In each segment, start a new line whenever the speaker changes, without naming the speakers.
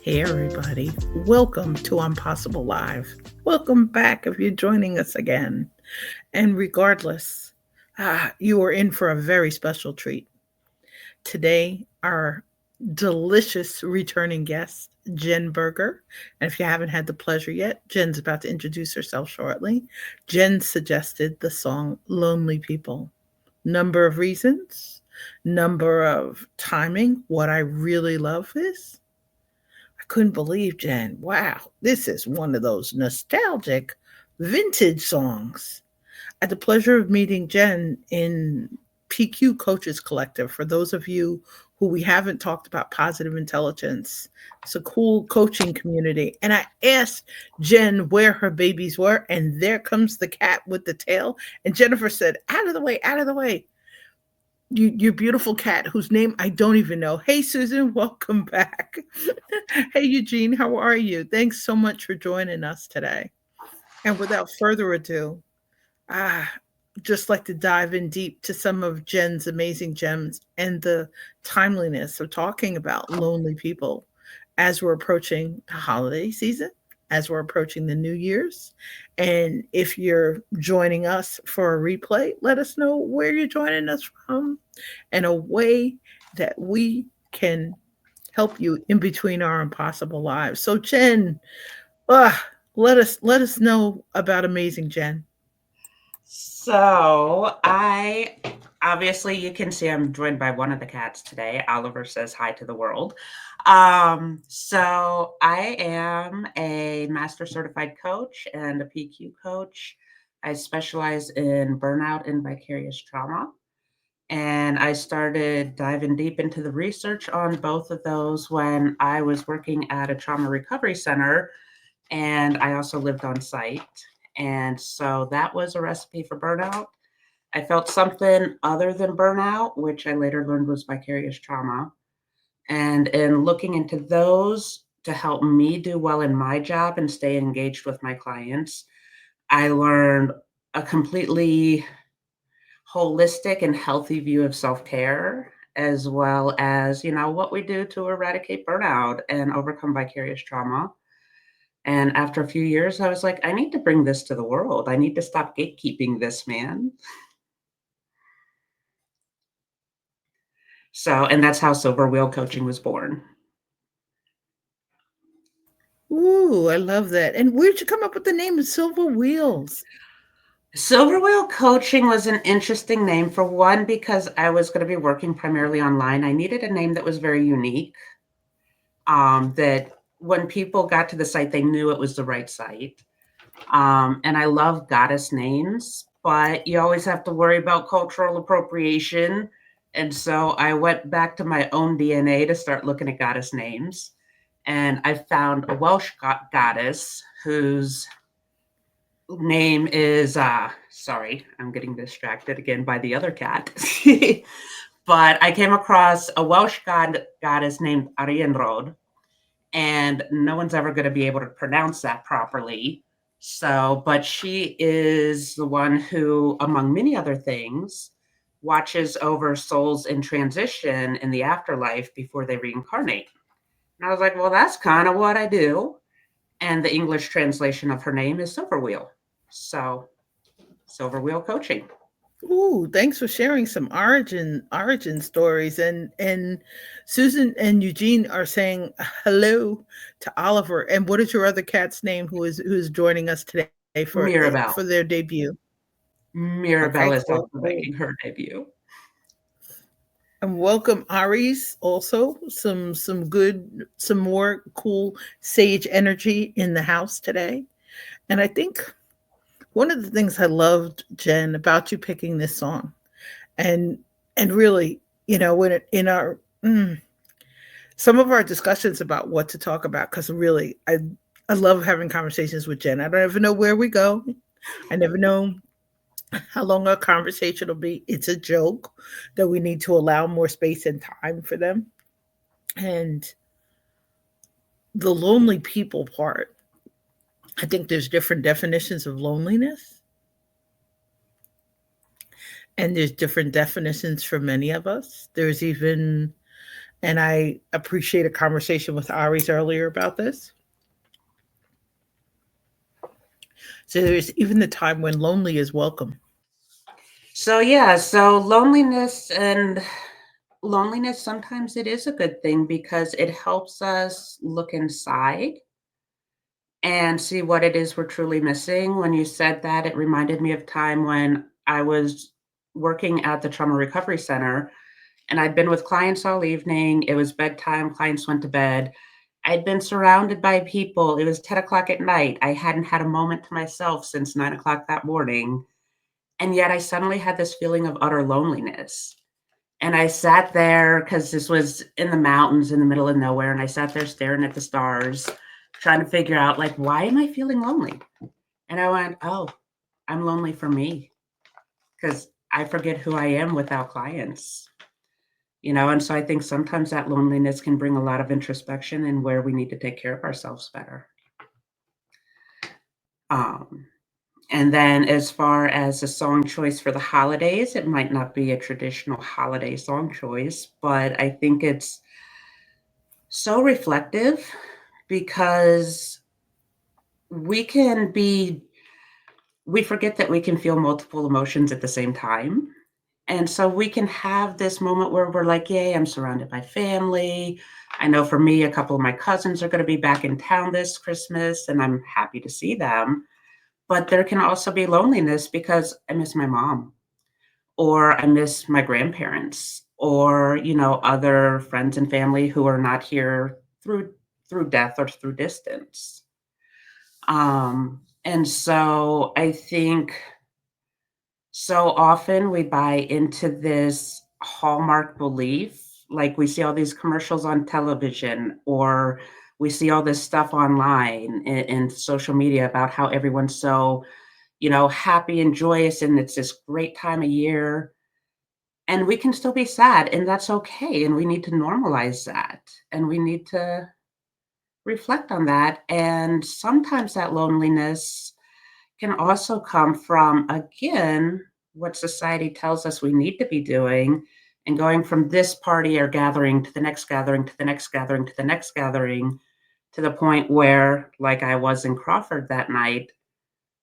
Hey, everybody. Welcome to Impossible Live. Welcome back if you're joining us again. And regardless, you are in for a very special treat. Today, our delicious returning guest, Jenn Berger. And if you haven't had the pleasure yet, Jen's about to introduce herself shortly. Jenn suggested the song Lonely People. Number of reasons, number of timing. What I really love is I couldn't believe, Jen. Wow, this is one of those nostalgic vintage songs. I had the pleasure of meeting Jen in PQ Coaches Collective. For those of you who we haven't talked about positive intelligence, it's a cool coaching community. And I asked Jen where her babies were, and there comes the cat with the tail. And Jennifer said, out of the way, out of the way. Your beautiful cat, whose name I don't even know. Hey, Susan, welcome back. Hey, Eugene, how are you? Thanks so much for joining us today. And without further ado, ah, just like to dive in deep to some of Jen's amazing gems and the timeliness of talking about lonely people as we're approaching the holiday season, as we're approaching the New Year's. And if you're joining us for a replay, let us know where you're joining us from and a way that we can help you in between our impossible lives. So, Jen, uh, let us know about amazing Jen.
So I obviously you can see I'm joined by one of the cats today. Oliver says hi to the world. So I am a master certified coach and a PQ coach. I specialize in burnout and vicarious trauma. And I started diving deep into the research on both of those when I was working at a trauma recovery center, and I also lived on site. And so that was a recipe for burnout. I felt something other than burnout, which I later learned was vicarious trauma. And in looking into those to help me do well in my job and stay engaged with my clients, I learned a completely holistic and healthy view of self care, as well as, what we do to eradicate burnout and overcome vicarious trauma. And after a few years, I was like, I need to bring this to the world. I need to stop gatekeeping this, man. So, and that's how Silver Wheel Coaching was born.
Ooh, I love that. And where'd you come up with the name of Silver Wheels?
Silver Wheel Coaching was an interesting name for one, because I was going to be working primarily online. I needed a name that was very unique, that when people got to the site, they knew it was the right site. And I love goddess names, but you always have to worry about cultural appropriation. And so I went back to my own DNA to start looking at goddess names. And I found a Welsh goddess whose name is, sorry, I'm getting distracted again by the other cat. But I came across a Welsh goddess named Arienrod, and no one's ever going to be able to pronounce that properly. So, but she is the one who, among many other things, watches over souls in transition in the afterlife before they reincarnate. And I was like, well, that's kind of what I do. And the English translation of her name is Silver Wheel. So, Silver Wheel Coaching.
Ooh, thanks for sharing some origin stories. And Susan and Eugene are saying hello to Oliver. And what is your other cat's name who is joining us today for
Mirabelle.
their debut? Okay,
Mirabelle is
cool,
also
cool.
making her debut.
And welcome Aries also. Some more cool sage energy in the house today. And I think one of the things I loved, Jen, about you picking this song, and really, when in our some of our discussions about what to talk about, because really, I love having conversations with Jen. I don't ever know where we go. I never know how long our conversation will be. It's a joke that we need to allow more space and time for them. And the lonely people part, I think there's different definitions of loneliness, and there's different definitions for many of us. There's even And I appreciate a conversation with Aries earlier about this. So there's even the time when lonely is welcome.
So yeah, so loneliness sometimes it is a good thing because it helps us look inside and see what it is we're truly missing. When you said that, it reminded me of time when I was working at the trauma recovery center and I'd been with clients all evening. It was bedtime, clients went to bed. I'd been surrounded by people. It was 10 o'clock at night. I hadn't had a moment to myself since 9 o'clock that morning. And yet I suddenly had this feeling of utter loneliness. And I sat there because this was in the mountains in the middle of nowhere. And I sat there staring at the stars, trying to figure out, like, why am I feeling lonely? And I went, oh, I'm lonely for me because I forget who I am without clients. And so I think sometimes that loneliness can bring a lot of introspection and where we need to take care of ourselves better. Um, and then as far as a song choice for the holidays, it might not be a traditional holiday song choice, but I think it's so reflective because we can be we forget that we can feel multiple emotions at the same time. And so we can have this moment where we're like, yay, I'm surrounded by family. I know for me, a couple of my cousins are going to be back in town this Christmas, and I'm happy to see them. But there can also be loneliness because I miss my mom, or I miss my grandparents, or, other friends and family who are not here through death or through distance. And so I think so often we buy into this hallmark belief. Like we see all these commercials on television, or we see all this stuff online in social media about how everyone's so, happy and joyous, and it's this great time of year. And we can still be sad, and that's okay. And we need to normalize that. And we need to reflect on that. And sometimes that loneliness can also come from, again, what society tells us we need to be doing and going from this party or gathering to the next gathering to the next gathering to the next gathering to the point where, like I was in Crawford that night,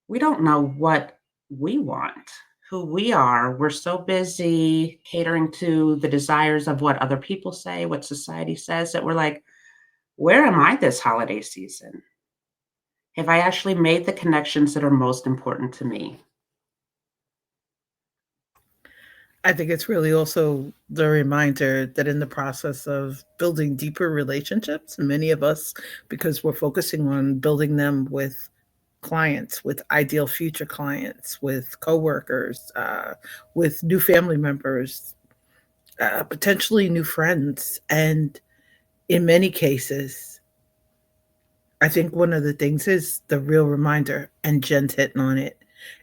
we don't know what we want, who we are. We're so busy catering to the desires of what other people say, what society says, that we're like, where am I this holiday season? Have I actually made the connections that are most important to me?
I think it's really also the reminder that in the process of building deeper relationships, many of us, because we're focusing on building them with clients, with ideal future clients, with coworkers, with new family members, potentially new friends. And in many cases, I think one of the things is the real reminder, and Jen's hitting on it,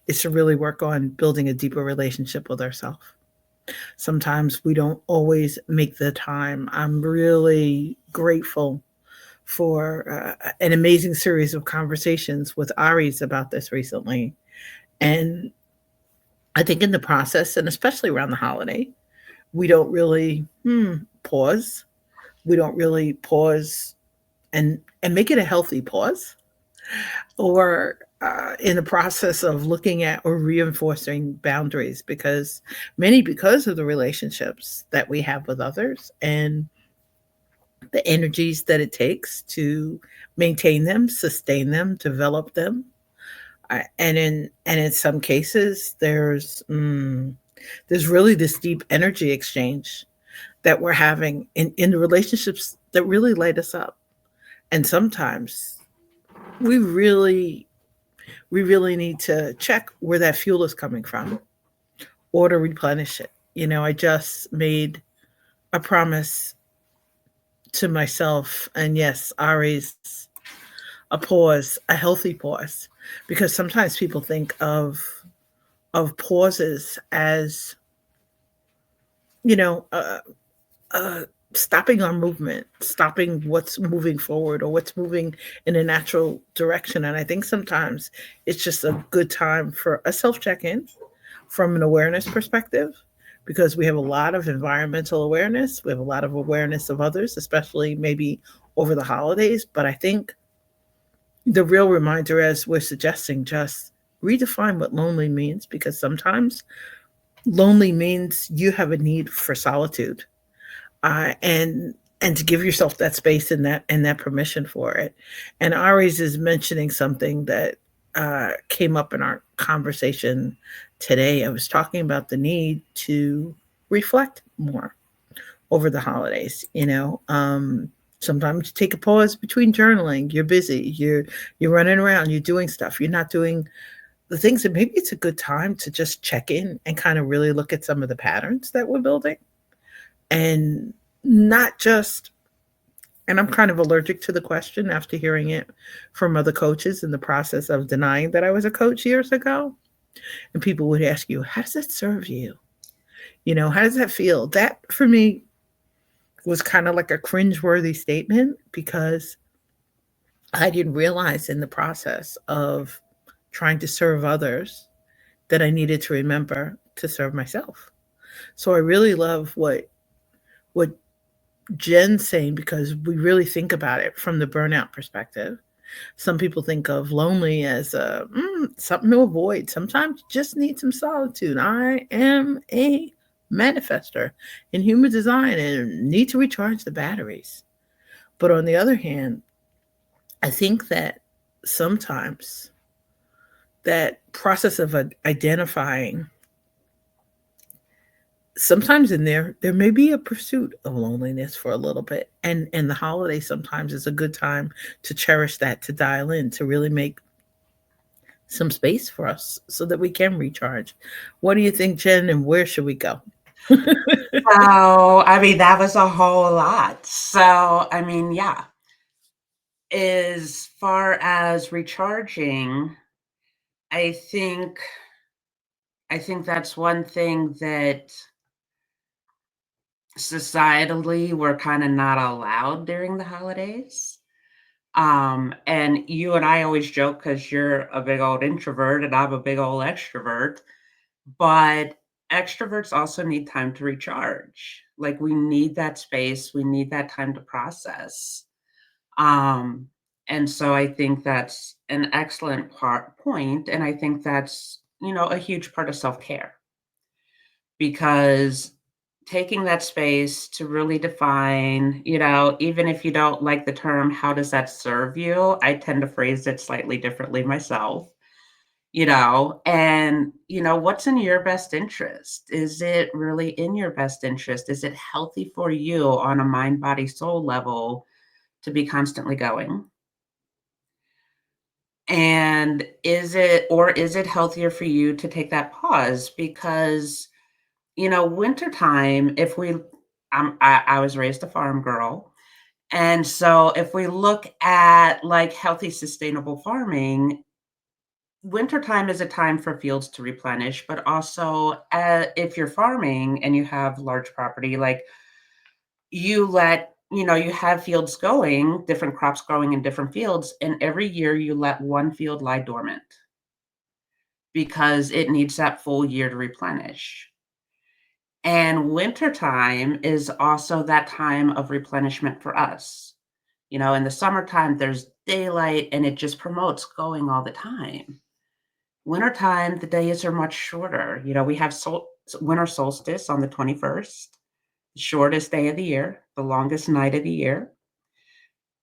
is to really work on building a deeper relationship with ourselves. Sometimes we don't always make the time. I'm really grateful for an amazing series of conversations with Aries about this recently. And I think in the process, and especially around the holiday, we don't really pause. We don't really pause and make it a healthy pause, or in the process of looking at or reinforcing boundaries, because of the relationships that we have with others and the energies that it takes to maintain them, sustain them, develop them. And in some cases, there's really this deep energy exchange that we're having in the relationships that really light us up. And sometimes we really we really need to check where that fuel is coming from or to replenish it. I just made a promise to myself, and yes, Ari's, a pause, a healthy pause, because sometimes people think of pauses as you know uh, uh, stopping our movement, stopping what's moving forward or what's moving in a natural direction. And I think sometimes it's just a good time for a self check in from an awareness perspective, because we have a lot of environmental awareness. We have a lot of awareness of others, especially maybe over the holidays. But I think the real reminder, as we're suggesting, just redefine what lonely means, because sometimes lonely means you have a need for solitude, and to give yourself that space and that permission for it. And Ari's is mentioning something that came up in our conversation today. I was talking about the need to reflect more over the holidays. Sometimes you take a pause between journaling. You're busy. You're running around. You're doing stuff. You're not doing the things that maybe it's a good time to just check in and kind of really look at some of the patterns that we're building, and not just, and I'm kind of allergic to the question after hearing it from other coaches in the process of denying that I was a coach years ago. And people would ask you, how does that serve you? How does that feel? That for me was kind of like a cringeworthy statement, because I didn't realize in the process of trying to serve others that I needed to remember to serve myself. So I really love what Jen's saying, because we really think about it from the burnout perspective. Some people think of lonely as something to avoid. Sometimes you just need some solitude. I am a manifester in human design and need to recharge the batteries. But on the other hand, I think that sometimes that process of identifying, sometimes in there may be a pursuit of loneliness for a little bit, and the holiday sometimes is a good time to cherish that, to dial in, to really make some space for us so that we can recharge. What do you think, Jen, and where should we go?
So, I mean, that was a whole lot. So, I mean, yeah, as far as recharging, I think I think that's one thing that societally we're kind of not allowed during the holidays. And you and I always joke because you're a big old introvert and I'm a big old extrovert, but extroverts also need time to recharge. Like we need that space, we need that time to process. Um, and so I think that's an excellent point, and I think that's a huge part of self care, because taking that space to really define, even if you don't like the term, how does that serve you? I tend to phrase it slightly differently myself, and, what's in your best interest? Is it really in your best interest? Is it healthy for you on a mind, body, soul level to be constantly going? And is it healthier for you to take that pause? Because wintertime, if we I was raised a farm girl. And so if we look at like healthy, sustainable farming, wintertime is a time for fields to replenish, but also if you're farming and you have large property, like you have fields going, different crops growing in different fields, and every year you let one field lie dormant because it needs that full year to replenish. And wintertime is also that time of replenishment for us. In the summertime, there's daylight and it just promotes going all the time. Wintertime, the days are much shorter. We have winter solstice on the 21st, the shortest day of the year, the longest night of the year.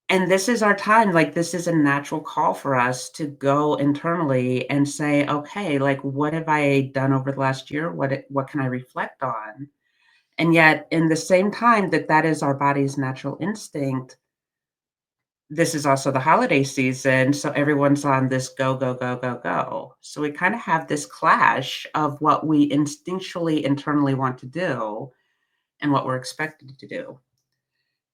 And this is our time. Like, this is a natural call for us to go internally and say, okay, like, what have I done over the last year? What can I reflect on? And yet, in the same time that is our body's natural instinct, this is also the holiday season, so everyone's on this go, go, go, go, go. So we kind of have this clash of what we instinctually internally want to do and what we're expected to do.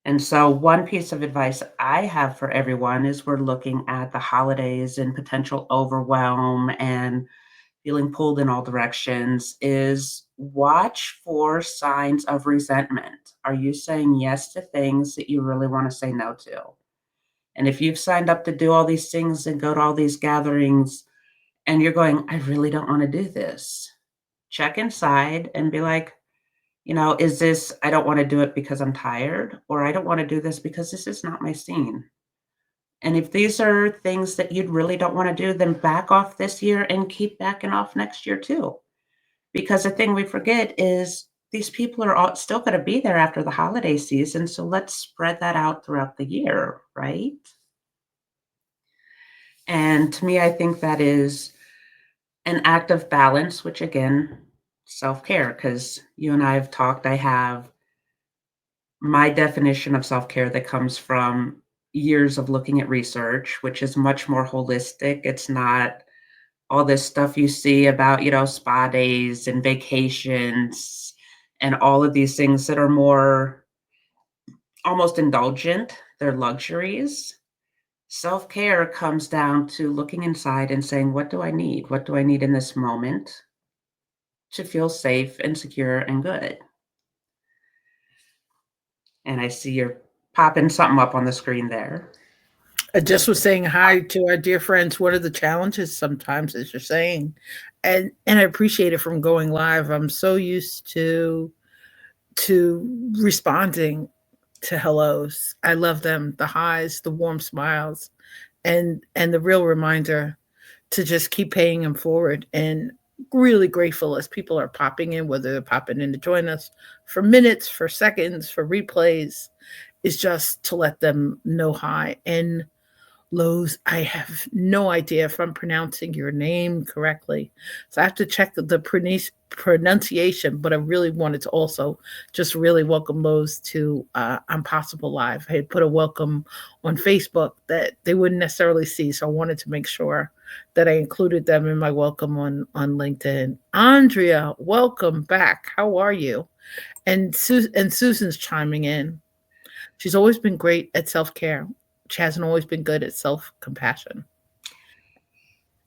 And so, one piece of advice I have for everyone is we're looking at the holidays and potential overwhelm and feeling pulled in all directions is watch for signs of resentment. Are you saying yes to things that you really want to say no to? And if you've signed up to do all these things and go to all these gatherings and you're going, I really don't want to do this, check inside and be like, Is this, I don't want to do it because I'm tired, or I don't want to do this because this is not my scene. And if these are things that you really don't want to do, then back off this year and keep backing off next year too. Because the thing we forget is these people are all still going to be there after the holiday season. So let's spread that out throughout the year, right? And to me, I think that is an act of balance, which again, self care, because you and I have talked. I have my definition of self care that comes from years of looking at research, which is much more holistic. It's not all this stuff you see about, spa days and vacations and all of these things that are more almost indulgent. They're luxuries. Self care comes down to looking inside and saying, what do I need? What do I need in this moment to feel safe and secure and good? And I see you're popping something up on the screen there.
I just was saying hi to our dear friends. What are the challenges sometimes, as you're saying? And I appreciate it from going live. I'm so used to responding to hellos. I love them, the highs, the warm smiles, and the real reminder to just keep paying them forward. And really grateful as people are popping in, whether they're popping in to join us for minutes, for seconds, for replays, is just to let them know hi. And Lowe's, I have no idea if I'm pronouncing your name correctly. So I have to check the pronunciation, but I really wanted to also just really welcome Lowe's to Impossible Live. I had put a welcome on Facebook that they wouldn't necessarily see. So I wanted to make sure that I included them in my welcome on LinkedIn. Andrea, welcome back. How are you? And Susan's chiming in. She's always been great at self care. She hasn't always been good at self compassion.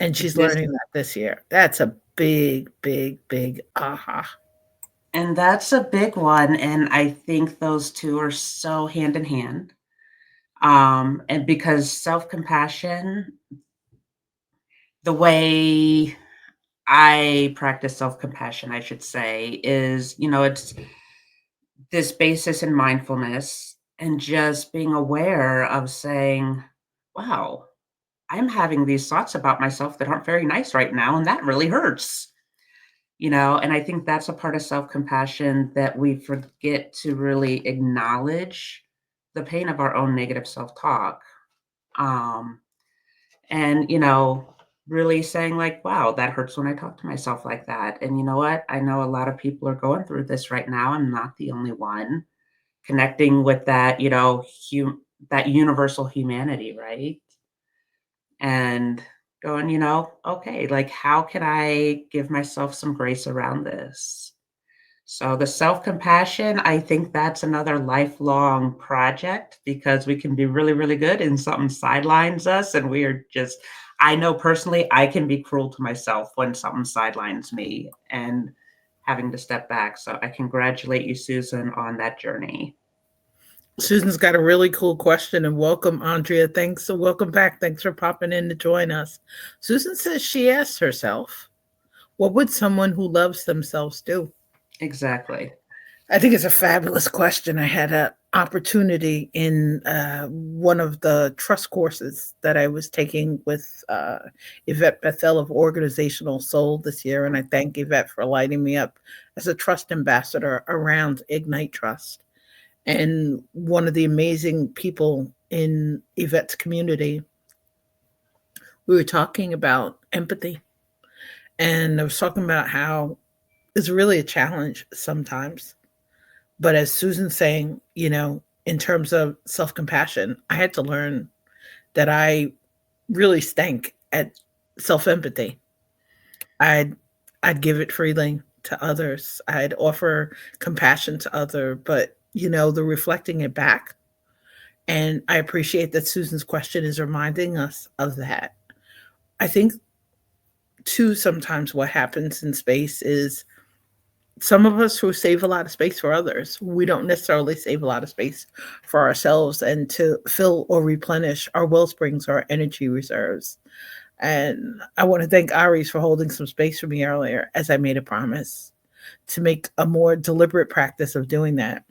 And she's
This
learning that this year. That's a big, big, big aha.
and that's a big one. And I think those two are so hand in hand. And because self compassion, the way I practice self compassion, I should say, is, it's this basis in mindfulness and just being aware of saying, wow, I'm having these thoughts about myself that aren't very nice right now. And that really hurts, and I think that's a part of self compassion that we forget to really acknowledge the pain of our own negative self talk. Um, and really saying like, wow, that hurts when I talk to myself like that. And you know what, I know a lot of people are going through this right now. I'm not the only one. Connecting with that, that universal humanity, right? And going, okay, like how can I give myself some grace around this? So the self-compassion, I think that's another lifelong project because we can be really, really good and something sidelines us and we are just, I know personally I can be cruel to myself when something sidelines me and having to step back. So I congratulate you, Susan, on that journey.
Susan's got a really cool question, and welcome, Andrea. Thanks. So welcome back. Thanks for popping in to join us. Susan says she asked herself, what would someone who loves themselves do?
Exactly.
I think it's a fabulous question. I had an opportunity in one of the trust courses that I was taking with Yvette Bethel of Organizational Soul this year, and I thank Yvette for lighting me up as a trust ambassador around Ignite Trust. And one of the amazing people in Yvette's community, we were talking about empathy, and I was talking about how it's really a challenge sometimes. But as Susan's saying, in terms of self compassion, I had to learn that I really stank at self empathy. I'd I'd give it freely to others. I'd offer compassion to other, but the reflecting it back. And I appreciate that Susan's question is reminding us of that. I think too sometimes what happens in space is some of us who save a lot of space for others, we don't necessarily save a lot of space for ourselves and to fill or replenish our well springs or our energy reserves. And I want to thank Aries for holding some space for me earlier as I made a promise. to make a more deliberate practice of doing that.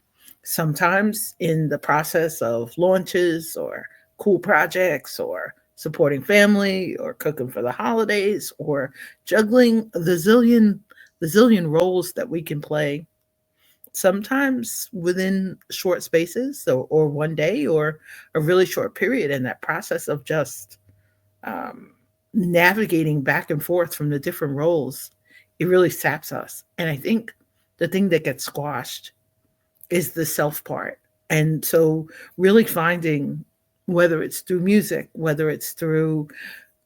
Sometimes in the process of launches or cool projects or supporting family or cooking for the holidays or juggling the zillion roles that we can play, sometimes within short spaces or one day or a really short period. And that process of just um, navigating back and forth from the different roles, it really saps us. And I think the thing that gets squashed is the self part. And so, really finding, whether it's through music, whether it's through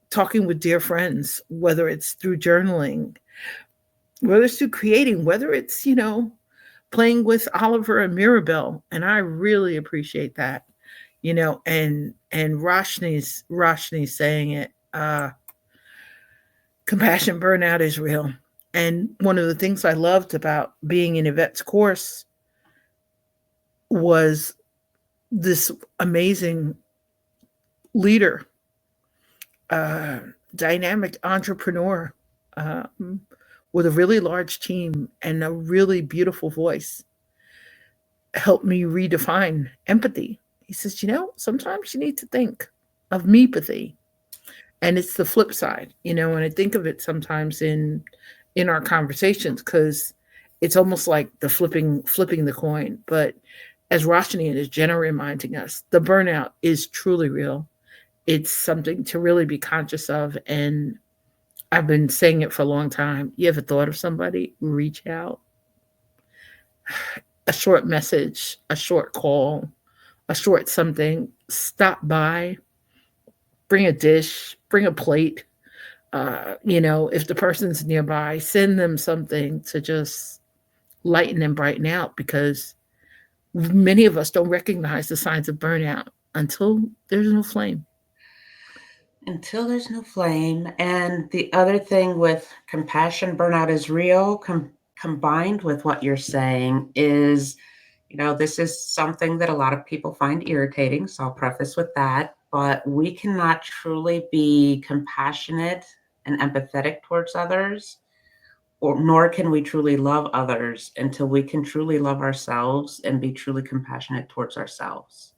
talking with dear friends, whether it's through journaling, whether it's through creating, whether it's, playing with Oliver and Mirabelle. And I really appreciate that, and Roshni's saying it. Compassion burnout is real. And one of the things I loved about being in Yvette's course was this amazing leader, uh, dynamic entrepreneur, um, with a really large team and a really beautiful voice helped me redefine empathy. He says, sometimes you need to think of me-pathy, and it's the flip side, and I think of it sometimes in our conversations, because it's almost like the flipping the coin. But as Roshni and as Jenna reminding us, the burnout is truly real. It's something to really be conscious of. And I've been saying it for a long time. You ever thought of somebody? Reach out. A short message, a short call, a short something. Stop by, bring a dish, bring a plate. If the person's nearby, send them something to just lighten and brighten out, because many of us don't recognize the signs of burnout until there's no flame.
Until there's no flame. And the other thing with compassion, burnout is real, combined with what you're saying is, this is something that a lot of people find irritating. So I'll preface with that. But we cannot truly be compassionate and empathetic towards others, or nor can we truly love others until we can truly love ourselves and be truly compassionate towards ourselves.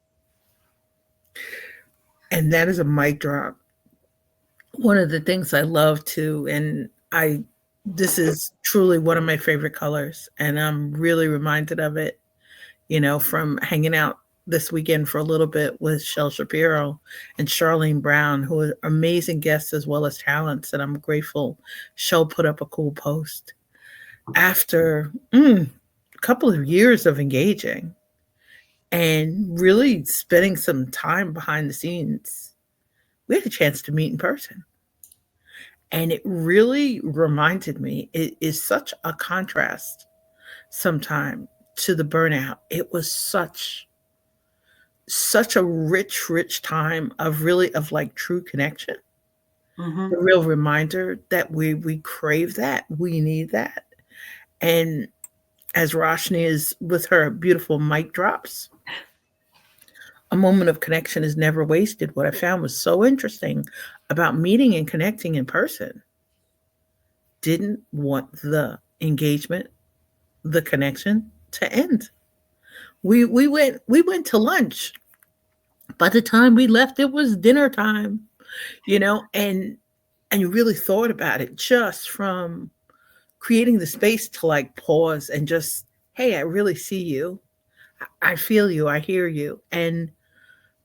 And that is a mic drop. One of the things I love too, and this is truly one of my favorite colors, and I'm really reminded of it, from hanging out this weekend for a little bit with Shel Shapiro and Charlene Brown, who are amazing guests as well as talents. And I'm grateful Shel put up a cool post after a couple of years of engaging and really spending some time behind the scenes. We had a chance to meet in person. And it really reminded me, it is such a contrast sometime to the burnout. It was such a rich time of really of like true connection.
Mm-hmm.
The real reminder that we crave that, we need that. And as Roshni is with her beautiful mic drops, a moment of connection is never wasted. What I found was so interesting about meeting and connecting in person, didn't want the engagement, the connection to end. We went to lunch. By the time we left, it was dinner time, and you really thought about it, just from creating the space to like pause and just, hey, I really see you. I feel you. I hear you. And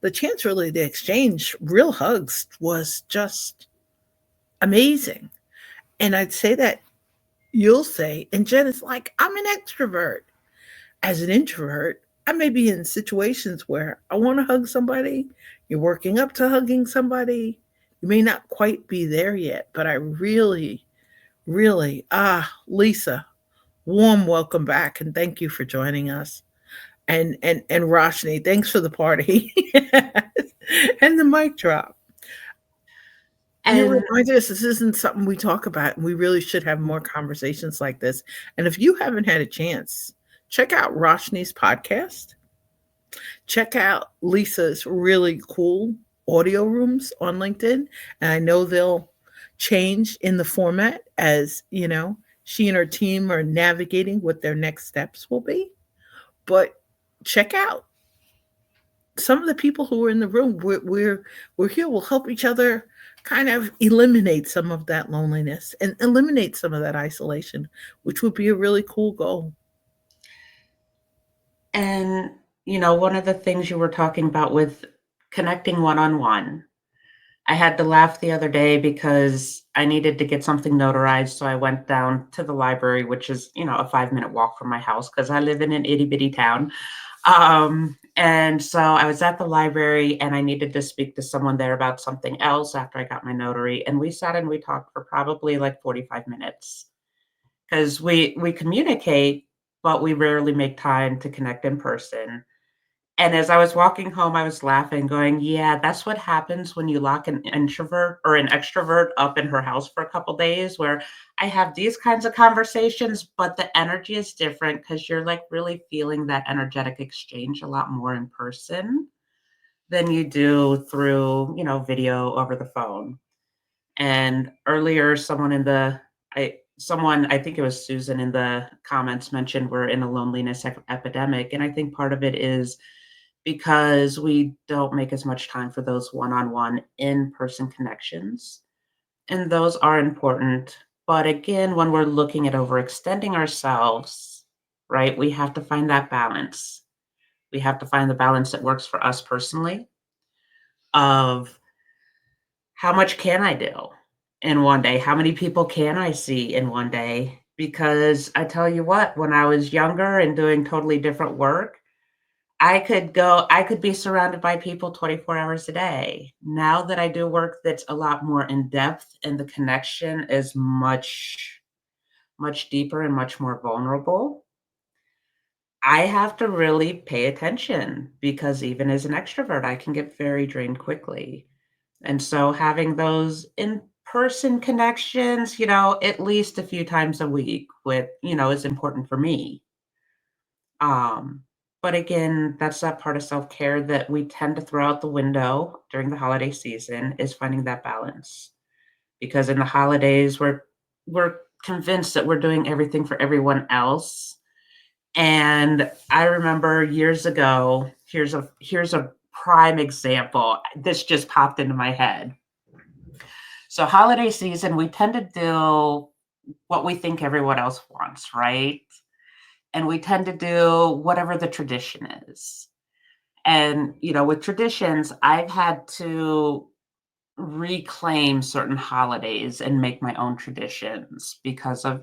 the chance really to exchange real hugs was just amazing. And I'd say that you'll say, and Jen is like, I'm an extrovert. As an introvert, I may be in situations where I want to hug somebody. You're working up to hugging somebody. You may not quite be there yet, but I really, really, Lisa, warm welcome back, and thank you for joining us. And Roshni, thanks for the party and the mic drop. You
And
reminded us this isn't something we talk about, and we really should have more conversations like this. And if you haven't had a chance, check out Roshni's podcast. Check out Lisa's really cool audio rooms on LinkedIn. And I know they'll change in the format as, She and her team are navigating what their next steps will be. But check out some of the people who are in the room. We're here. We'll help each other kind of eliminate some of that loneliness and eliminate some of that isolation, which would be a really cool goal.
And, one of the things you were talking about with connecting one on one, I had to laugh the other day because I needed to get something notarized. So I went down to the library, which is, a 5-minute walk from my house because I live in an itty bitty town. And so I was at the library and I needed to speak to someone there about something else after I got my notary. And we sat and we talked for probably like 45 minutes because we communicate, but we rarely make time to connect in person. And as I was walking home, I was laughing, going, yeah, that's what happens when you lock an introvert or an extrovert up in her house for a couple days, where I have these kinds of conversations, but the energy is different because you're like really feeling that energetic exchange a lot more in person than you do through, video over the phone. And earlier, I think it was Susan in the comments mentioned we're in a loneliness epidemic. And I think part of it is because we don't make as much time for those one-on-one in-person connections. And those are important. But again, when we're looking at overextending ourselves, right, we have to find that balance. We have to find the balance that works for us personally of how much can I do in one day? How many people can I see in one day? Because I tell you what, when I was younger and doing totally different work, I could be surrounded by people 24 hours a day. Now that I do work that's a lot more in depth and the connection is much, much deeper and much more vulnerable, I have to really pay attention because even as an extrovert, I can get very drained quickly. And so having those in-person connections, at least a few times a week is important for me. Um, but again, that's that part of self-care that we tend to throw out the window during the holiday season is finding that balance. Because in the holidays, we're convinced that we're doing everything for everyone else. And I remember years ago, here's a prime example. This just popped into my head. So holiday season, we tend to do what we think everyone else wants, right? And we tend to do whatever the tradition is. And, with traditions, I've had to reclaim certain holidays and make my own traditions because of,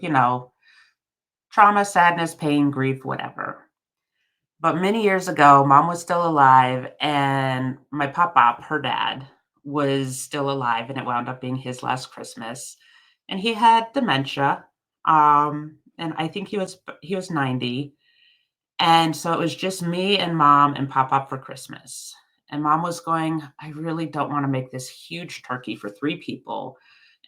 trauma, sadness, pain, grief, whatever. But many years ago, mom was still alive, and my pop, her dad, was still alive, and it wound up being his last Christmas. And he had dementia. And I think he was 90. And so it was just me and mom and pop for Christmas. And mom was going, I really don't want to make this huge turkey for 3 people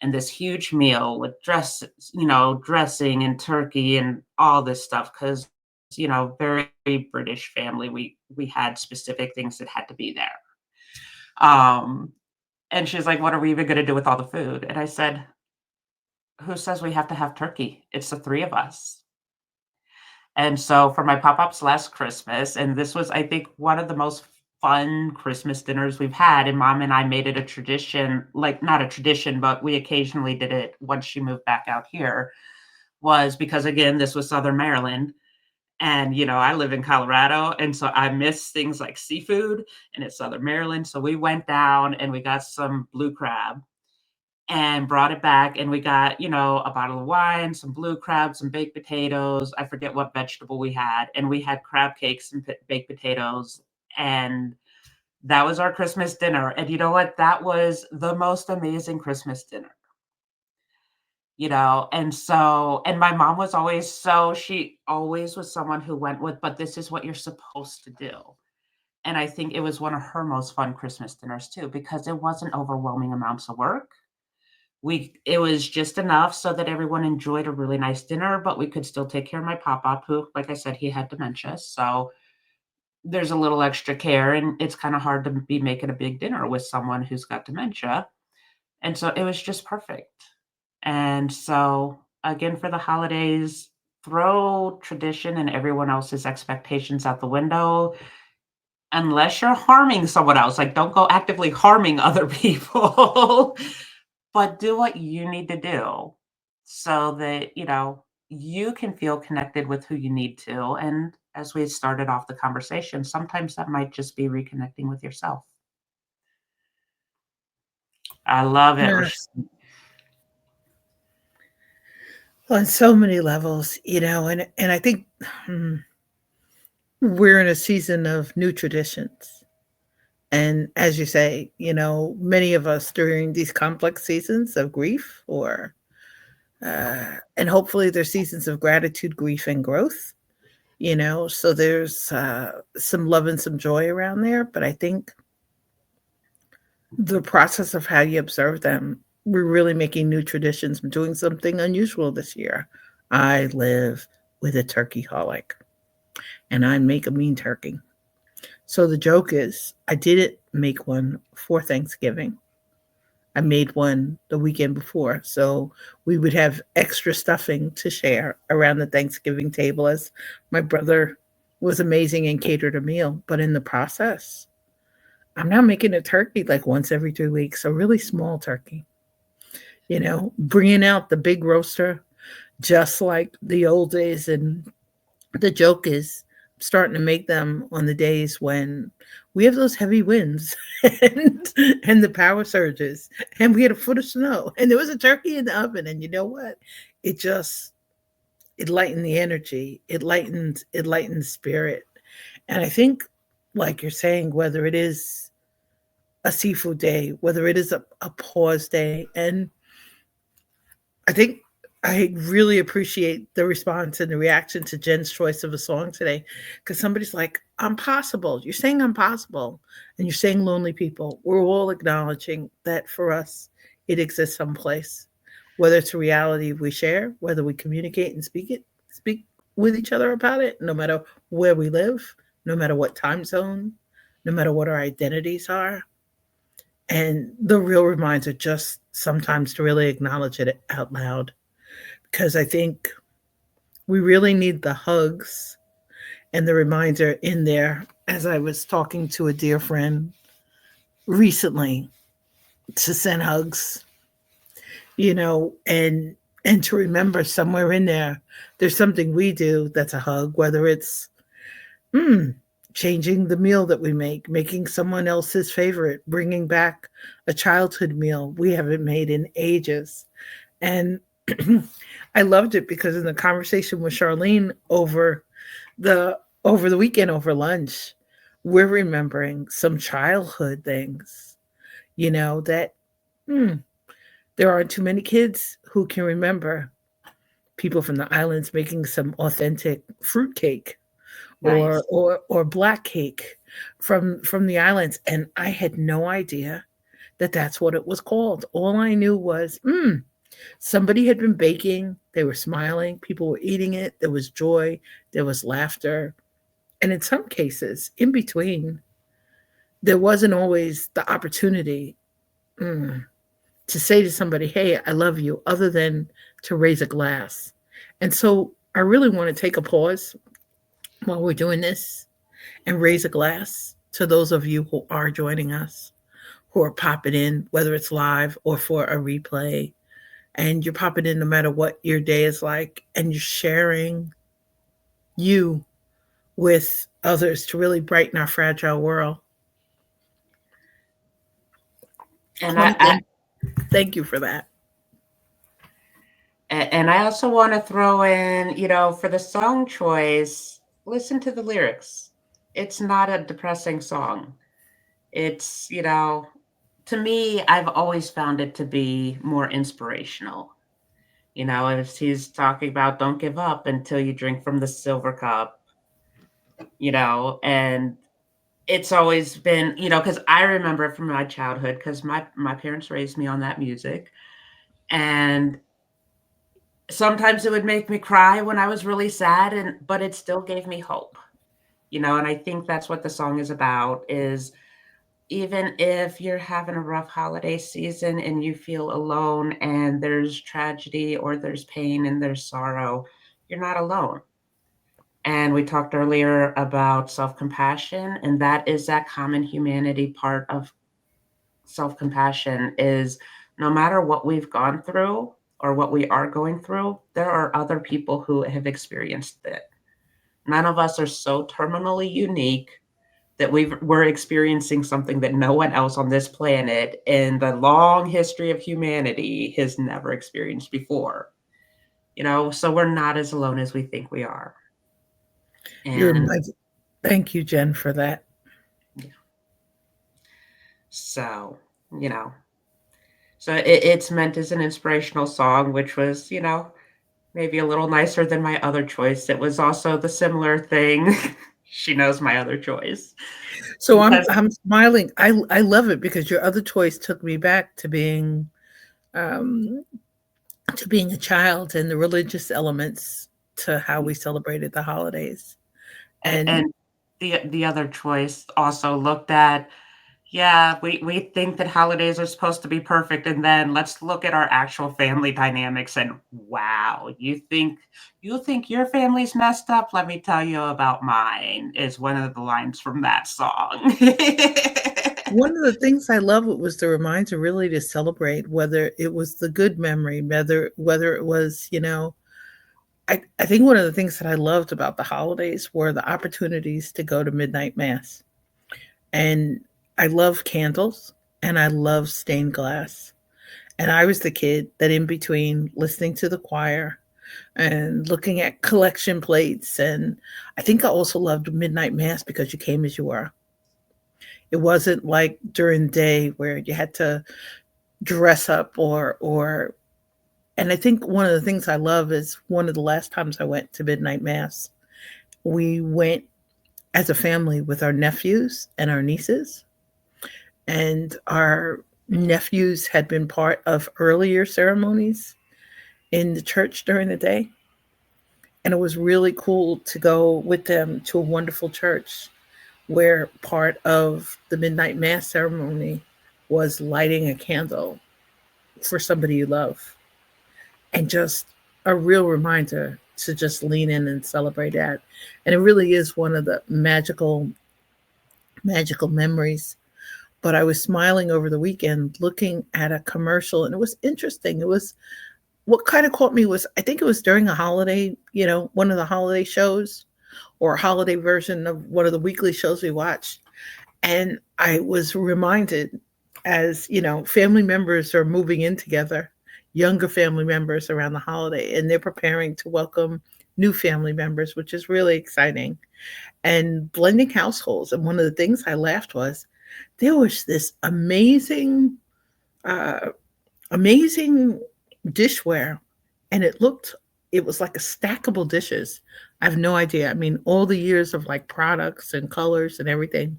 and this huge meal with dressing and turkey and all this stuff. Cause, very British family. We had specific things that had to be there. Um, and she's like, what are we even going to do with all the food? And I said, who says we have to have turkey? It's the 3 of us. And so for my pop-ups last Christmas, and this was, I think, one of the most fun Christmas dinners we've had, and mom and I made it a tradition, like not a tradition, but we occasionally did it once she moved back out here, was because again, this was Southern Maryland. And I live in Colorado, and so I miss things like seafood, and it's Southern Maryland. So we went down and we got some blue crab and brought it back, and we got a bottle of wine, some blue crab, some baked potatoes. I forget what vegetable we had, and we had crab cakes and baked potatoes, and that was our Christmas dinner. And you know what, that was the most amazing Christmas dinner. And my mom was always, she always was someone who went with, but this is what you're supposed to do. And I think it was one of her most fun Christmas dinners too, because it wasn't overwhelming amounts of work. It was just enough so that everyone enjoyed a really nice dinner, but we could still take care of my pop who, like I said, he had dementia. So there's a little extra care, and it's kind of hard to be making a big dinner with someone who's got dementia. And so it was just perfect. And so again for the holidays, throw tradition and everyone else's expectations out the window unless you're harming someone else. Like, don't go actively harming other people, but do what you need to do so that, you can feel connected with who you need to. And as we started off the conversation, sometimes that might just be reconnecting with yourself. I love it.
Yes. On so many levels, and I think hmm, we're in a season of new traditions. And as you say, many of us during these complex seasons of grief and hopefully there's seasons of gratitude, grief, and growth, so there's some love and some joy around there. But I think the process of how you observe them, we're really making new traditions. I'm doing something unusual this year. I live with a turkey holic and I make a mean turkey. So the joke is, I didn't make one for Thanksgiving. I made one the weekend before. So we would have extra stuffing to share around the Thanksgiving table as my brother was amazing and catered a meal. But in the process, I'm now making a turkey like once every 2 weeks, a really small turkey, bringing out the big roaster just like the old days. And the joke is starting to make them on the days when we have those heavy winds and and the power surges and we had a foot of snow and there was a turkey in the oven, and you know what? It just it lightened the energy. It lightened the spirit. And I think, like you're saying, whether it is a seafood day, whether it is a pause day, and I think I really appreciate the response and the reaction to Jen's choice of a song today, because somebody's like, I'm possible. You're saying I'm possible. And you're saying lonely people. We're all acknowledging that for us, it exists someplace, whether it's a reality we share, whether we communicate and speak with each other about it, no matter where we live, no matter what time zone, no matter what our identities are. And the real reminder just sometimes to really acknowledge it out loud, because I think we really need the hugs and the reminder in there. As I was talking to a dear friend recently, to send hugs, and to remember somewhere in there, there's something we do that's a hug, whether it's mm, changing the meal that we make, making someone else's favorite, bringing back a childhood meal we haven't made in ages. And I loved it because in the conversation with Charlene the over the weekend over lunch, we're remembering some childhood things, that hmm, there aren't too many kids who can remember people from the islands making some authentic fruit cake or
Nice.
or black cake from the islands, and I had no idea that that's what it was called. All I knew was somebody had been baking, they were smiling, people were eating it, there was joy, there was laughter. And in some cases, in between, there wasn't always the opportunity mm, to say to somebody, hey, I love you, other than to raise a glass. And so I really want to take a pause while we're doing this and raise a glass to those of you who are joining us, who are popping in, whether it's live or for a replay. And you're popping in no matter what your day is like, and you're sharing you with others to really brighten our fragile world. I
And
want to thank you for that.
I also want to throw in, for the song choice, listen to the lyrics. It's not a depressing song. It's, to me, I've always found it to be more inspirational. As he's talking about, don't give up until you drink from the silver cup, and it's always been, because I remember from my childhood, because my parents raised me on that music, and sometimes it would make me cry when I was really sad, but it still gave me hope. And I think that's what the song is about, is even if you're having a rough holiday season and you feel alone and there's tragedy or there's pain and there's sorrow, you're not alone. And we talked earlier about self compassion, and that is that common humanity part of self compassion is no matter what we've gone through or what we are going through, there are other people who have experienced it. None of us are so terminally unique that we're experiencing something that no one else on this planet in the long history of humanity has never experienced before. So we're not as alone as we think we are.
You
And
remind Thank you, Jen, for that.
yeah, so, you know, it's meant as an inspirational song, which was, maybe a little nicer than my other choice. It was also the similar thing. She knows my other choice
So
because
I'm smiling. I love it because your other choice took me back um to being a child and the religious elements to how we celebrated the holidays. And
and the other choice also looked at, yeah, we think that holidays are supposed to be perfect, and then let's look at our actual family dynamics and wow, you think your family's messed up? Let me tell you about mine is one of the lines from that song.
one of the things I love was the reminder really to celebrate whether it was the good memory, whether it was, I think one of the things that I loved about the holidays were the opportunities to go to midnight mass. And I love candles and I love stained glass. And I was the kid that in between listening to the choir and looking at collection plates. And I think I also loved midnight mass because you came as you were. It wasn't like during the day where you had to dress up or and I think one of the things I love is one of the last times I went to midnight mass, we went as a family with our nephews and our nieces, and our nephews had been part of earlier ceremonies in the church during the day, and it was really cool to go with them to a wonderful church where part of the midnight mass ceremony was lighting a candle for somebody you love, and just a real reminder to just lean in and celebrate that. And it really is one of the magical memories. But I was smiling over the weekend looking at a commercial, and it was interesting. It was what kind of caught me was I think it was during a holiday, one of the holiday shows or a holiday version of one of the weekly shows we watched. And I was reminded, as family members are moving in together, younger family members around the holiday, and they're preparing to welcome new family members, which is really exciting, and blending households. And one of the things I laughed was there was this uh, amazing dishware, and it was like a stackable dishes. I have no idea. I mean, all the years of like products and colors and everything.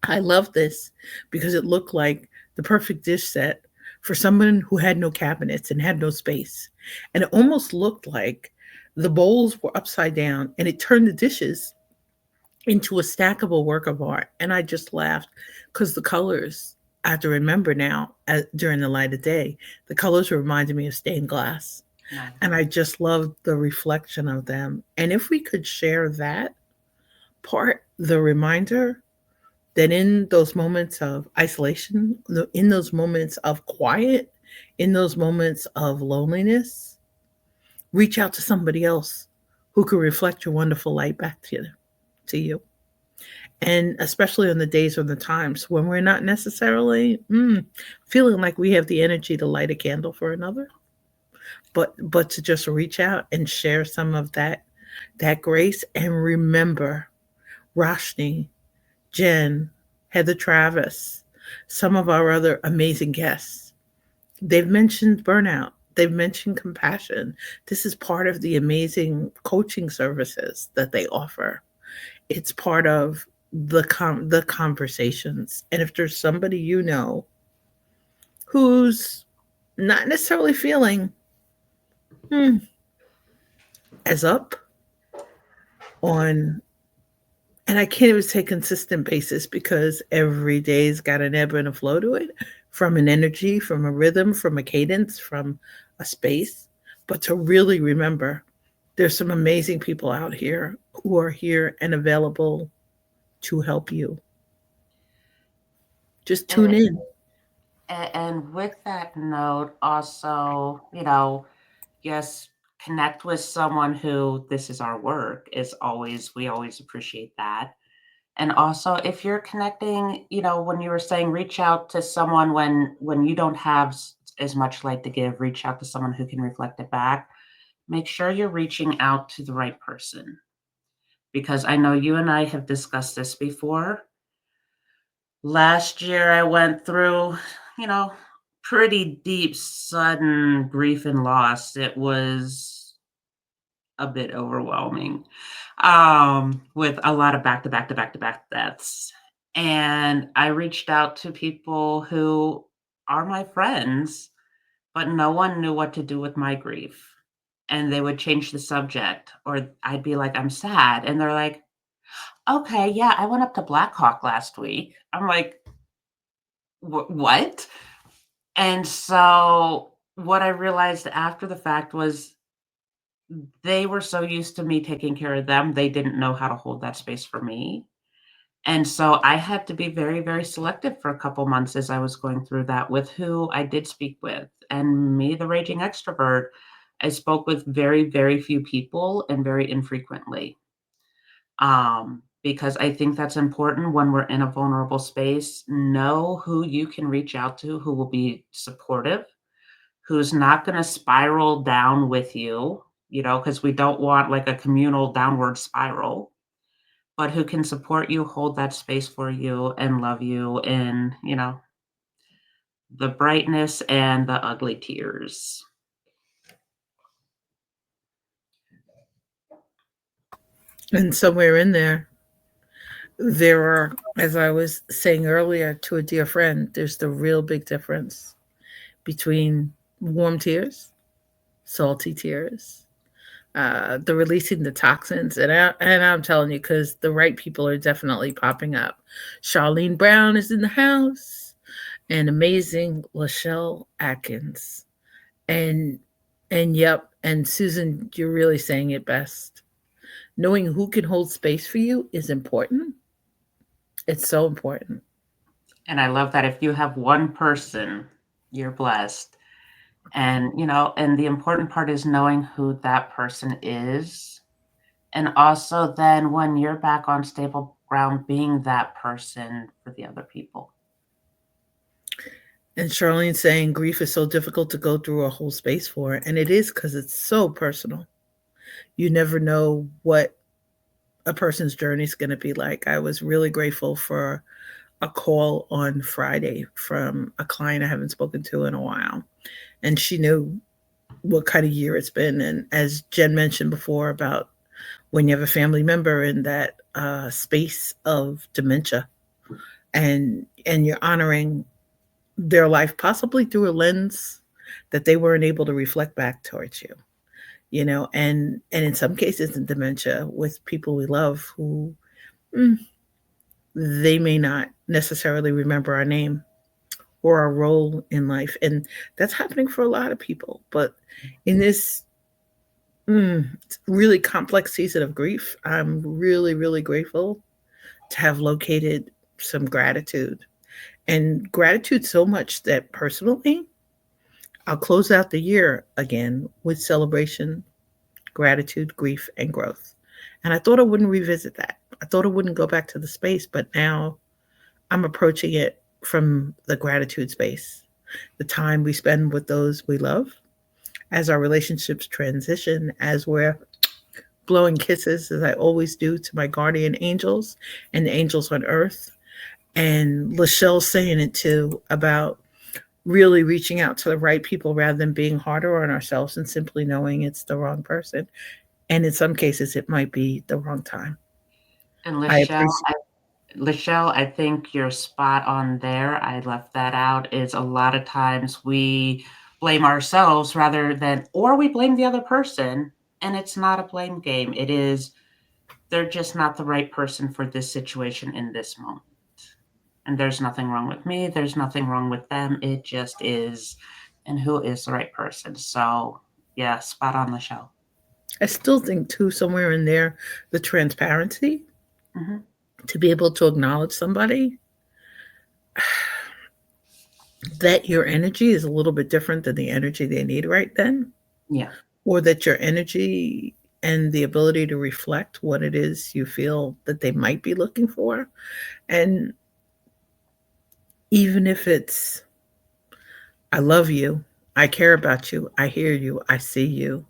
I love this because it looked like the perfect dish set for someone who had no cabinets and had no space. And it almost looked like the bowls were upside down and it turned the dishes into a stackable work of art. And I just laughed because the colors, I have to remember now during the light of day, the colors reminded me of stained glass. And I just loved the reflection of them. And if we could share that part, the reminder that in those moments of isolation, in those moments of quiet, in those moments of loneliness, reach out to somebody else who can reflect your wonderful light back to you. And especially on the days or the times when we're not necessarily feeling like we have the energy to light a candle for another, but to just reach out and share some of that grace. And remember, Roshni, Jen, Heather Travis, some of our other amazing guests, they've mentioned burnout. They've mentioned compassion. This is part of the amazing coaching services that they offer. It's part of the conversations. And if there's somebody who's not necessarily feeling hmm, as up on And I can't even say consistent basis because every day's got an ebb and a flow to it, from an energy, from a rhythm, from a cadence, from a space. But to really remember, there's some amazing people out here who are here and available to help you. Just tune
And,
in.
and with that note, also, yes, connect with someone who this is our work is always, we always appreciate that. And also, if you're connecting, when you were saying reach out to someone when you don't have as much light to give, reach out to someone who can reflect it back. Make sure you're reaching out to the right person, because I know you and I have discussed this before. Last year, I went through, you know, pretty deep, sudden grief and loss. It was a bit overwhelming, with a lot of back to back to back to back deaths. And I reached out to people who are my friends, but no one knew what to do with my grief. And they would change the subject, or I'd be like, I'm sad. And they're like, okay, yeah, I went up to Black Hawk last week. I'm like, what? And so what I realized after the fact was they were so used to me taking care of them, they didn't know how to hold that space for me. And so I had to be very, very selective for a couple months as I was going through that with who I did speak with. And me, the raging extrovert, I spoke with very, very few people and very infrequently. Because I think that's important when we're in a vulnerable space. Know who you can reach out to, who will be supportive, who's not going to spiral down with you, because we don't want like a communal downward spiral, but who can support you, hold that space for you, and love you in, the brightness and the ugly tears.
And somewhere in there, there are, as I was saying earlier to a dear friend, there's the real big difference between warm tears, salty tears, the releasing the toxins, and I'm telling you, because the right people are definitely popping up. Charlene Brown is in the house, and amazing Lachelle Atkins, and yep, and Susan, you're really saying it best. Knowing who can hold space for you is important. It's so important.
And I love that if you have one person, you're blessed. And, and the important part is knowing who that person is. And also, then when you're back on stable ground, being that person for the other people.
And Charlene saying grief is so difficult to go through a whole space for, and it is because it's so personal. You never know what a person's journey is going to be like. I was really grateful for a call on Friday from a client I haven't spoken to in a while. And she knew what kind of year it's been. And as Jen mentioned before, about when you have a family member in that space of dementia, and you're honoring their life possibly through a lens that they weren't able to reflect back towards you, and in some cases in dementia with people we love who, mm, they may not necessarily remember our name or our role in life, and that's happening for a lot of people. But in this, mm, really complex season of grief, I'm really, really grateful to have located some gratitude, and gratitude so much that personally I'll close out the year again with celebration, gratitude, grief, and growth. And I thought I wouldn't revisit that. I thought I wouldn't go back to the space, but now I'm approaching it from the gratitude space. The time we spend with those we love, as our relationships transition, as we're blowing kisses, as I always do, to my guardian angels and the angels on earth. And Lachelle saying it too, about really reaching out to the right people rather than being harder on ourselves and simply knowing it's the wrong person. And in some cases, it might be the wrong time.
And
I appreciate.
Lachelle, I think you're spot on there. I left that out. Is a lot of times we blame ourselves rather than, or we blame the other person, and it's not a blame game. It is they're just not the right person for this situation in this moment. And there's nothing wrong with me. There's nothing wrong with them. It just is. And who is the right person? So, yeah, spot on, Michelle.
I still think, too, somewhere in there, the transparency
Hmm.
to be able to acknowledge somebody that your energy is a little bit different than the energy they need right then,
Yeah.
or that your energy and the ability to reflect what it is you feel that they might be looking for. And even if it's, I love you, I care about you, I hear you, I see you,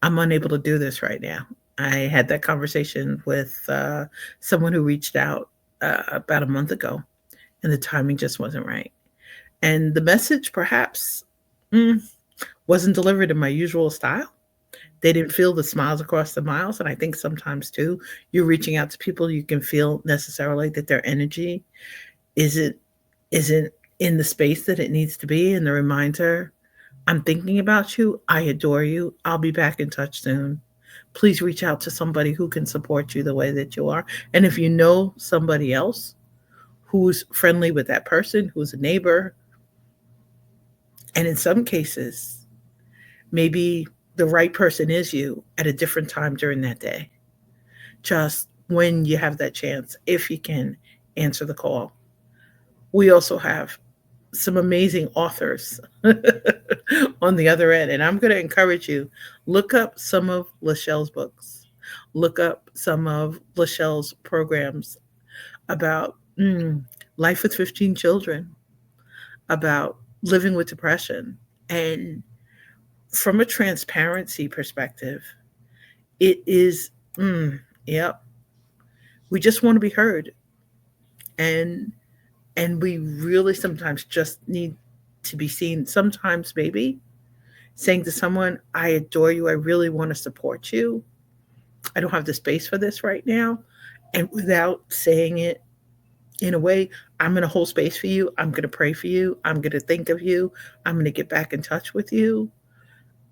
I'm unable to do this right now. I had that conversation with someone who reached out about a month ago, and the timing just wasn't right. And the message perhaps mm, wasn't delivered in my usual style. They didn't feel the smiles across the miles. And I think sometimes too, you're reaching out to people, you can feel necessarily that their energy isn't isn't in the space that it needs to be. And the reminder, I'm thinking about you, I adore you, I'll be back in touch soon. Please reach out to somebody who can support you the way that you are. And if you know somebody else who's friendly with that person, who's a neighbor, and in some cases, maybe the right person is you at a different time during that day. Just when you have that chance, if you can answer the call. We also have some amazing authors on the other end. And I'm going to encourage you, look up some of Lachelle's books, look up some of Lachelle's programs about life with 15 children, about living with depression. And from a transparency perspective, it is, yep, we just want to be heard. And we really sometimes just need to be seen. Sometimes maybe saying to someone, I adore you, I really want to support you, I don't have the space for this right now, and without saying it in a way, I'm going to hold space for you, I'm going to pray for you, I'm going to think of you, I'm going to get back in touch with you,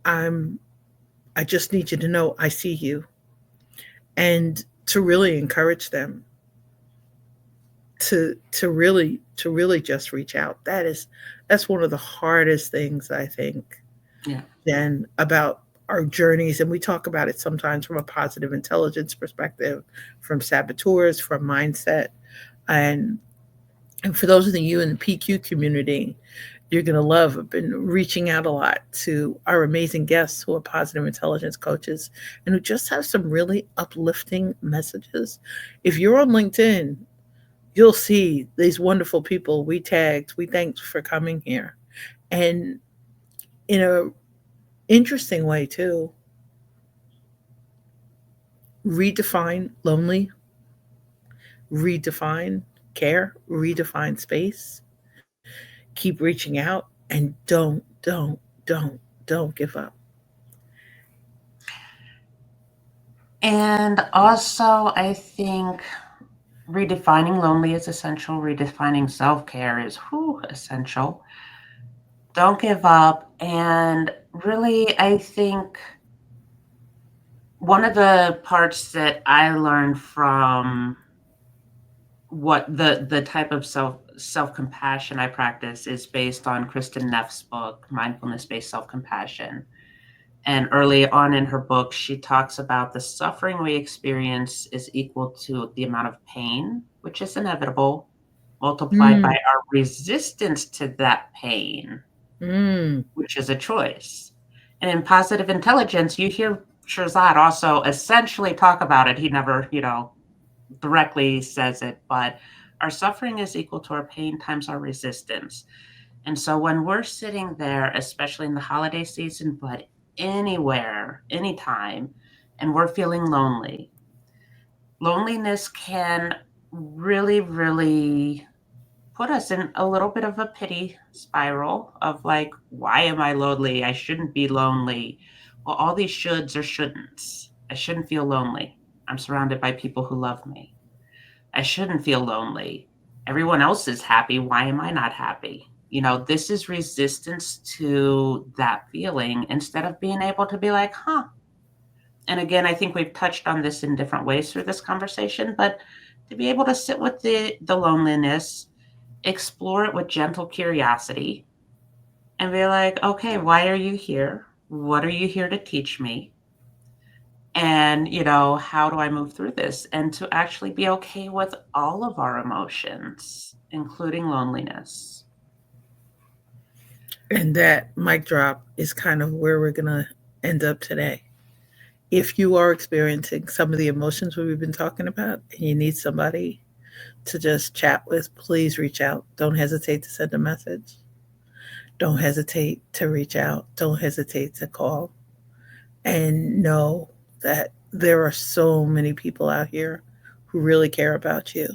I'm I just need you to know I see you, and to really encourage them to really just reach out. That's one of the hardest things, I think,
Yeah.
then, about our journeys. And we talk about it sometimes from a positive intelligence perspective, from saboteurs, from mindset. And for those of you in the PQ community, you're going to love. I've been reaching out a lot to our amazing guests who are positive intelligence coaches and who just have some really uplifting messages. If you're on LinkedIn, you'll see these wonderful people we tagged. We thanked for coming here. And in a interesting way too, redefine lonely, redefine care, redefine space, keep reaching out, and don't give up.
And also, I think redefining lonely is essential. Redefining self care is essential. Don't give up. And really, I think one of the parts that I learned from what the type of self compassion I practice is based on Kristen Neff's book, Mindfulness Based Self Compassion. And early on in her book, she talks about the suffering we experience is equal to the amount of pain, which is inevitable, multiplied by
Mm,
our resistance to that pain,
mm,
which is a choice. And in positive intelligence, you hear Shirzad also essentially talk about it. He never, directly says it, but our suffering is equal to our pain times our resistance. And so when we're sitting there, especially in the holiday season, but anywhere, anytime, and we're feeling lonely, loneliness can really, really put us in a little bit of a pity spiral of like, why am I lonely? I shouldn't be lonely. Well, all these shoulds or shouldn'ts. I shouldn't feel lonely. I'm surrounded by people who love me. I shouldn't feel lonely. Everyone else is happy. Why am I not happy? This is resistance to that feeling instead of being able to be like, huh, And again, I think we've touched on this in different ways through this conversation, but to be able to sit with the loneliness, explore it with gentle curiosity, and be like, okay, why are you here? What are you here to teach me? And, how do I move through this? And to actually be okay with all of our emotions, including loneliness.
And that mic drop is kind of where we're going to end up today. If you are experiencing some of the emotions we've been talking about and you need somebody to just chat with, please reach out. Don't hesitate to send a message. Don't hesitate to reach out. Don't hesitate to call. And know that there are so many people out here who really care about you,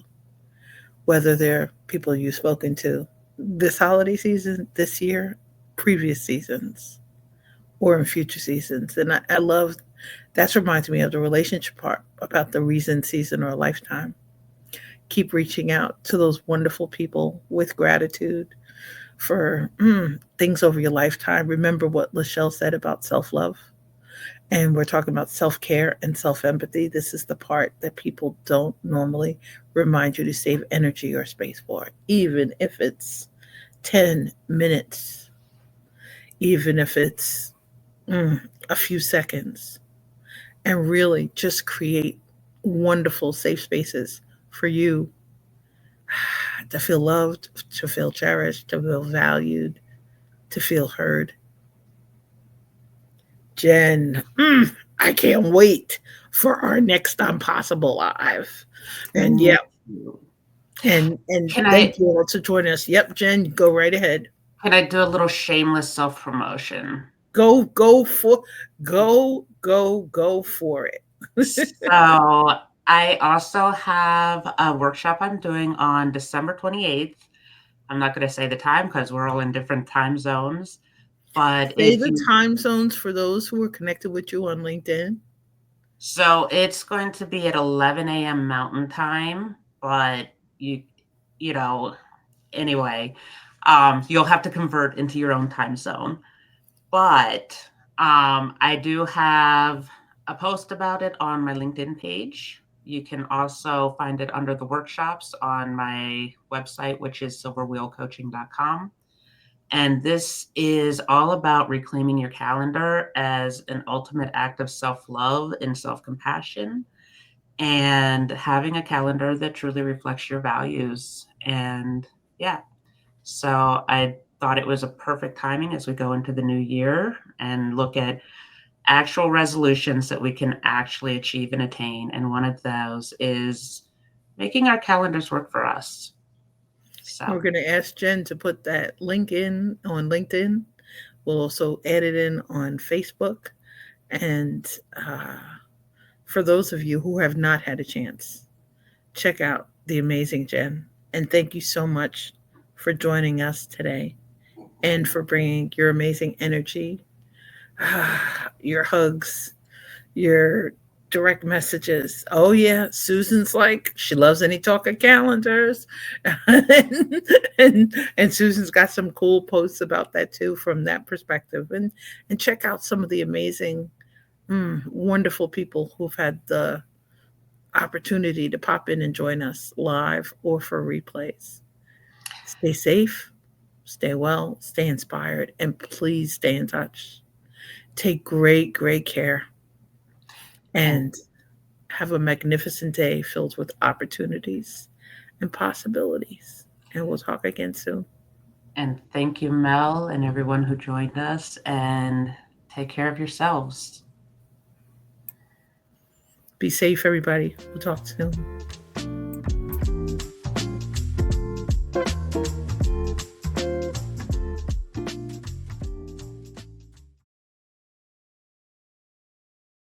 whether they're people you've spoken to this holiday season, this year, previous seasons, or in future seasons. And I love that reminds me of the relationship part about the reason, season, or lifetime. Keep reaching out to those wonderful people with gratitude for things over your lifetime. Remember what Lachelle said about self love. And we're talking about self care and self empathy. This is the part that people don't normally remind you to save energy or space for, even if it's 10 minutes, even if it's a few seconds, and really just create wonderful safe spaces for you to feel loved, to feel cherished, to feel valued, to feel heard. Jen, I can't wait for our next Impossible Live. And
Me
yeah,
too.
and
Can
thank
I
you all to join us. Yep, Jen, go right ahead.
can I do a little shameless self promotion?
Go for go for it.
So I also have a workshop I'm doing on December 28th. I'm not going to say the time because we're all in different time zones. But
Say
if
the
you,
time zones for those who are connected with you on LinkedIn.
so it's going to be at 11 a.m. Mountain Time, but you, you know, anyway, you'll have to convert into your own time zone. But I do have a post about it on my LinkedIn page. You can also find it under the workshops on my website, which is silverwheelcoaching.com. And this is all about reclaiming your calendar as an ultimate act of self love and self compassion, and having a calendar that truly reflects your values. And yeah, so I thought it was a perfect timing as we go into the new year and look at actual resolutions that we can actually achieve and attain. And one of those is making our calendars work for us. So,
We're going to ask Jen to put that link in on LinkedIn. We'll also add it in on Facebook. And for those of you who have not had a chance, check out the amazing Jen. And thank you so much for joining us today and for bringing your amazing energy, your hugs, your direct messages. Oh yeah, Susan's like she loves any talk of calendars, and Susan's got some cool posts about that too from that perspective. And check out some of the amazing, wonderful people who've had the opportunity to pop in and join us live or for replays. Stay safe, stay well, stay inspired, and please stay in touch. Take great care
and
and have a magnificent day filled with opportunities and possibilities. And we'll talk again soon.
and thank you, Mel, and everyone who joined us. And take care of yourselves.
Be safe, everybody. We'll talk soon.